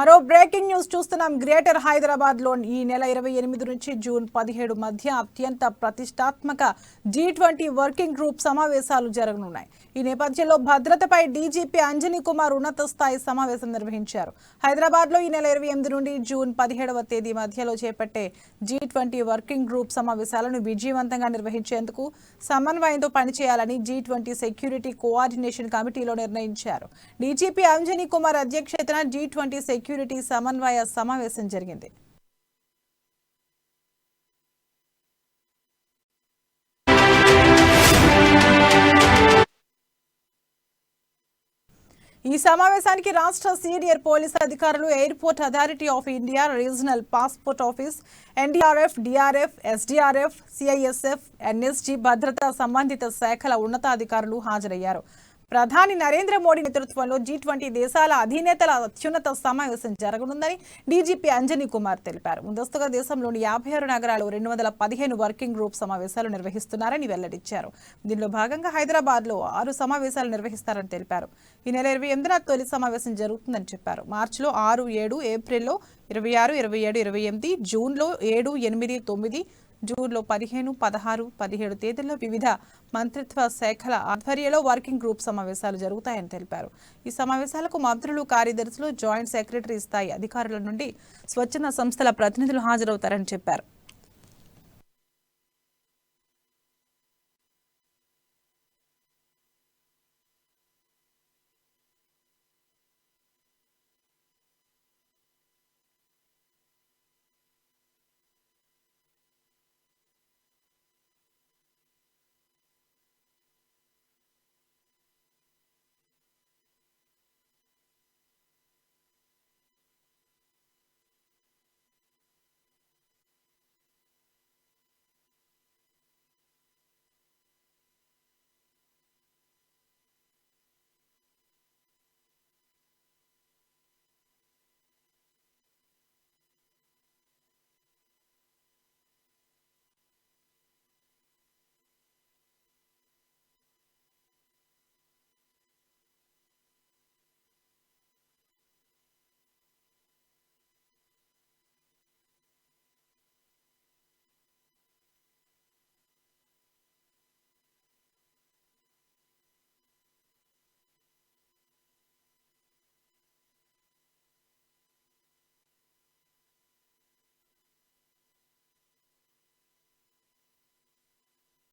మరో breaking news చూస్తున్నాం. Greater Hyderabad లో ఈ నెల 28 నుంచి జూన్ 17 మధ్య అత్యంత ప్రతిష్టాత్మక G20 వర్కింగ్ గ్రూప్ సమావేశాలు జరగనున్నాయి. ఈ నేపథ్యంలో భద్రతపై డీజీపీ అంజనీ కుమార్ ఉన్నత స్థాయి సమావేశం నిర్వహించారు. హైదరాబాద్ లో ఈ నెల 28 నుండి జూన్ 17వ తేదీ మధ్యలో చేపట్టే G20 వర్కింగ్ గ్రూప్ సమావేశాలను విజయవంతంగా నిర్వహించేందుకు సమన్వయంతో పనిచేయాలని G20 సెక్యూరిటీ కోఆర్డినేషన్ కమిటీలో నిర్ణయించారు. డీజీపీ అంజనీ కుమార్ అధ్యక్షతన G20 సెక్యూరిటీ సమన్వయ సమావేశం జరిగింది. ఈ సమావేశానికి రాష్ట్ర సీనియర్ పోలీసు అధికారులు, airport authority of India, regional passport office, NDRF, DRF, SDRF, CISF, NSG భద్రతా సంబంధిత శాఖల ఉన్నతాధికారులు హాజరయ్యారు. ప్రధాని నరేంద్ర మోడీ నేతృత్వంలో G20 దేశాల అధినేతల అత్యున్నత సమావేశం జరగనుందని డీజీపీ అంజనీ కుమార్ తెలిపారు. ముందస్తుగా దేశంలోని 56 నగరాలు 215 వర్కింగ్ గ్రూప్ సమావేశాలు నిర్వహిస్తున్నారని వెల్లడించారు. దీనిలో భాగంగా హైదరాబాద్ లో 6 సమావేశాలు నిర్వహిస్తారని తెలిపారు. ఈ నెల 28న తొలి సమావేశం జరుగుతుందని చెప్పారు. మార్చిలో 6, 7, ఏప్రిల్లో 26, 27, 28, జూన్లో 7, 8, 9, జూన్లో 15, 16, 17 తేదీల్లో వివిధ మంత్రిత్వ శాఖల ఆధ్వర్యంలో వర్కింగ్ గ్రూప్ సమావేశాలు జరుగుతాయని తెలిపారు. ఈ సమావేశాలకు మంత్రులు, కార్యదర్శులు, జాయింట్ సెక్రటరీ స్థాయి అధికారుల నుండి స్వచ్ఛంద సంస్థల ప్రతినిధులు హాజరవుతారని చెప్పారు.